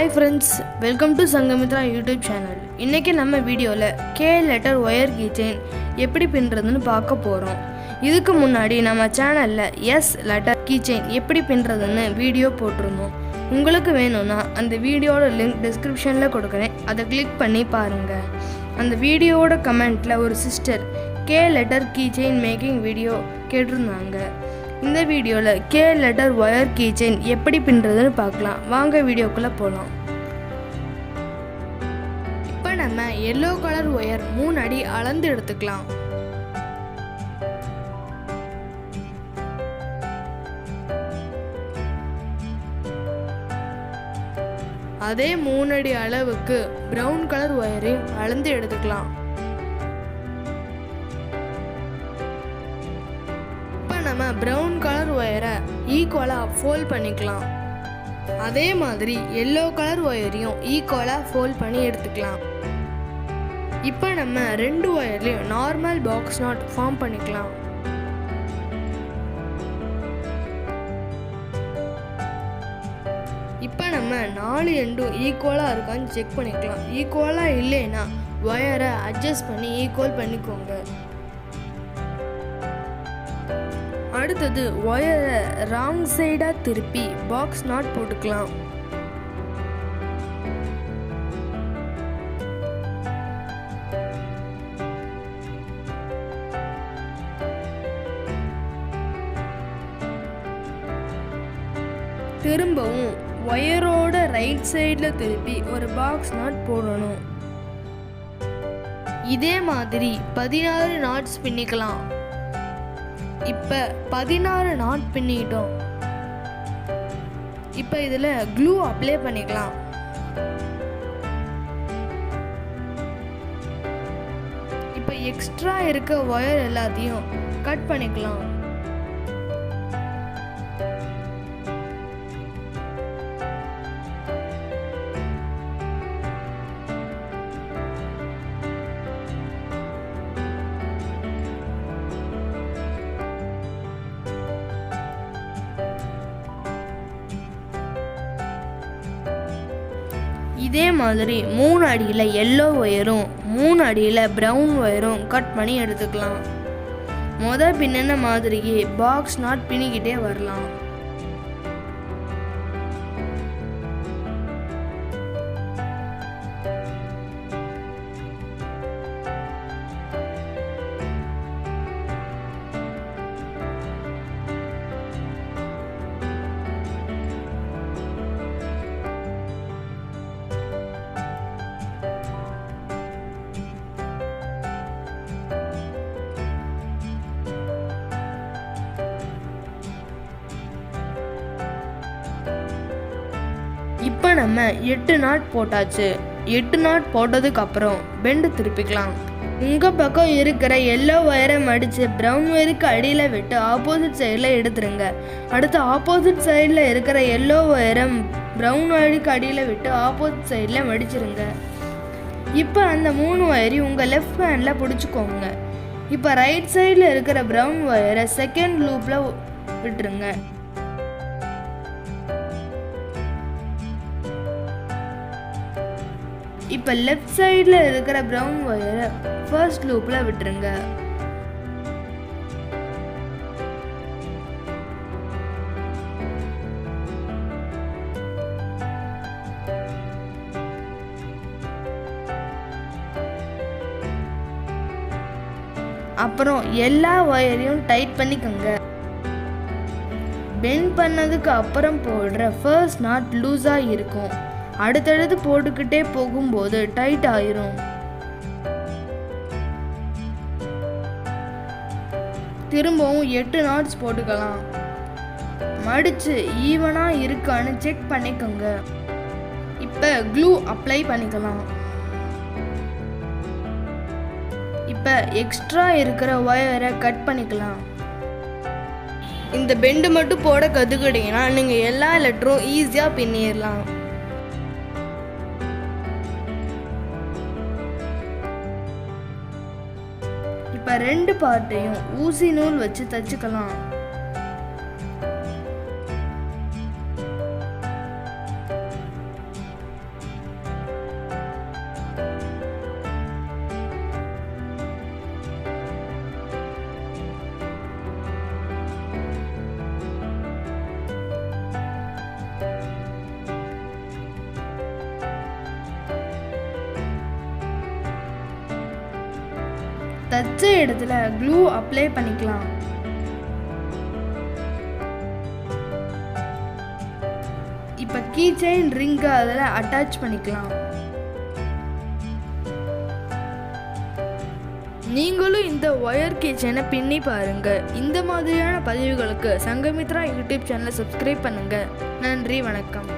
Hi friends, welcome to Sangamitra YouTube channel. இன்னைக்கு நம்ம வீடியோல K letter wire keychain எப்படி பின்றதுன்னு பார்க்க போறோம். இதுக்கு முன்னாடி நம்ம சேனல்ல S letter keychain எப்படி பின்றதுன்னு வீடியோ போட்டுருந்தோம். உங்களுக்கு வேணும்னா அந்த வீடியோட லிங்க் டிஸ்கிரிப்ஷன்ல கொடுக்கிறேன். அதை கிளிக் பண்ணி பாருங்க. அந்த வீடியோவோட கமெண்ட்ல ஒரு sister K letter keychain making video கேட்டிருந்தாங்க. இந்த வீடியோல K letter wire keychain எப்படி பின்றதுன்னு பார்க்கலாம். வாங்க வீடியோக்குள்ள போலாம். இப்போ நம்ம yellow color wire 3 அடி அளந்து எடுத்துக்கலாம். அதே 3 அடி அளவுக்கு brown color wire அளந்து எடுத்துக்கலாம். நம்ம brown color wire ஈக்குவலா ஃபோல்ட் பண்ணிக்கலாம். அதே மாதிரி yellow color wireயும் ஈக்குவலா ஃபோல்ட் பண்ணி எடுத்துக்கலாம். இப்போ நம்ம ரெண்டு வயர்லயும் நார்மல் பாக்ஸ் நாட் ஃபார்ம் பண்ணிக்கலாம். இப்போ நம்ம 4 எண்டும் ஈக்குவலா இருக்கான்னு செக் பண்ணிக்கலாம். ஈக்குவலா இல்லைன்னா வயரை அட்ஜஸ்ட் பண்ணி ஈக்குவல் பண்ணிக்கோங்க. அடுத்தது வயரை ராங் சைடா திருப்பி பாக்ஸ் நாட் போட்டுக்கலாம். திரும்பவும் வயரோட ரைட் சைடுல திருப்பி ஒரு பாக்ஸ் நாட் போடணும். இதே மாதிரி 16 நாட்ஸ் பின்னிக்கலாம். இப்போ 16 நாட் பின்னிட்டோம். இப்போ இதில் க்ளூ அப்ளை பண்ணிக்கலாம். இப்போ எக்ஸ்ட்ரா இருக்க ஒயர் எல்லாத்தையும் கட் பண்ணிக்கலாம். இதே மாதிரி 3 அடியில் எல்லோ ஒயரும் 3 அடியில் ப்ரௌன் ஒயரும் கட் பண்ணி எடுத்துக்கலாம். பின்னின மாதிரியே பாக்ஸ் நாட் பின்னிக்கிட்டே வரலாம். இப்போ நம்ம 8 நாட் போட்டாச்சு. 8 நாட் போட்டதுக்கு அப்புறம் பெண்டு திருப்பிக்கலாம். உங்கள் பக்கம் இருக்கிற எல்லோ ஒயரை மடித்து ப்ரௌன் ஒயருக்கு அடியில் விட்டு ஆப்போசிட் சைடில் எடுத்துருங்க. அடுத்து ஆப்போசிட் சைடில் இருக்கிற எல்லோ ஒயரை ப்ரௌன் ஒயருக்கு அடியில் விட்டு ஆப்போசிட் சைடில் மடிச்சிருங்க. இப்போ அந்த 3 ஒயரையும் உங்கள் லெஃப்ட் ஹேண்டில் பிடிச்சிக்கோங்க. இப்போ ரைட் சைடில் இருக்கிற ப்ரௌன் ஒயரை செகண்ட் லூப்பில் விட்டுருங்க. இப்போ லெஃப்ட் சைடில் இருக்கிற ப்ரௌன் ஒயரை ஃபர்ஸ்ட் லூப்பில் விட்டுருங்க. அப்புறம் எல்லா ஒயரையும் டைட் பண்ணிக்கோங்க. பெண்ட் பண்ணதுக்கு அப்புறம் போடுற ஃபர்ஸ்ட் நாட் லூஸாக இருக்கும். அடுத்தடுத்து போட்டுக்கிட்டே போகும்போது டைட் ஆயிரும். திரும்பவும் 8 நாட்ஸ் போட்டுக்கலாம். மடிச்சு ஈவனா இருக்கான்னு செக் பண்ணிக்கோங்க. இப்ப க்ளூ அப்ளை பண்ணிக்கலாம். இப்ப எக்ஸ்ட்ரா இருக்கிற ஒயரை கட் பண்ணிக்கலாம். இந்த பெண்டு மட்டும் போட கற்றுக்கிட்டீங்கன்னா நீங்க எல்லா லெட்டரும் ஈஸியா பின்னிடலாம். இப்போ 2 பார்ட்டையும் ஊசி நூல் வச்சு தச்சுக்கலாம். தச்ச இடத்துல க்ளூ அப்ளை பண்ணிக்கலாம். இப்போ கீச்செயின் ரிங்கை அதில் அட்டாச் பண்ணிக்கலாம். நீங்களும் இந்த ஒயர் கீச்செயினை பின்னி பாருங்க. இந்த மாதிரியான பதிவுகளுக்கு சங்கமித்ரா யூடியூப் சேனலை சப்ஸ்கிரைப் பண்ணுங்க. நன்றி, வணக்கம்.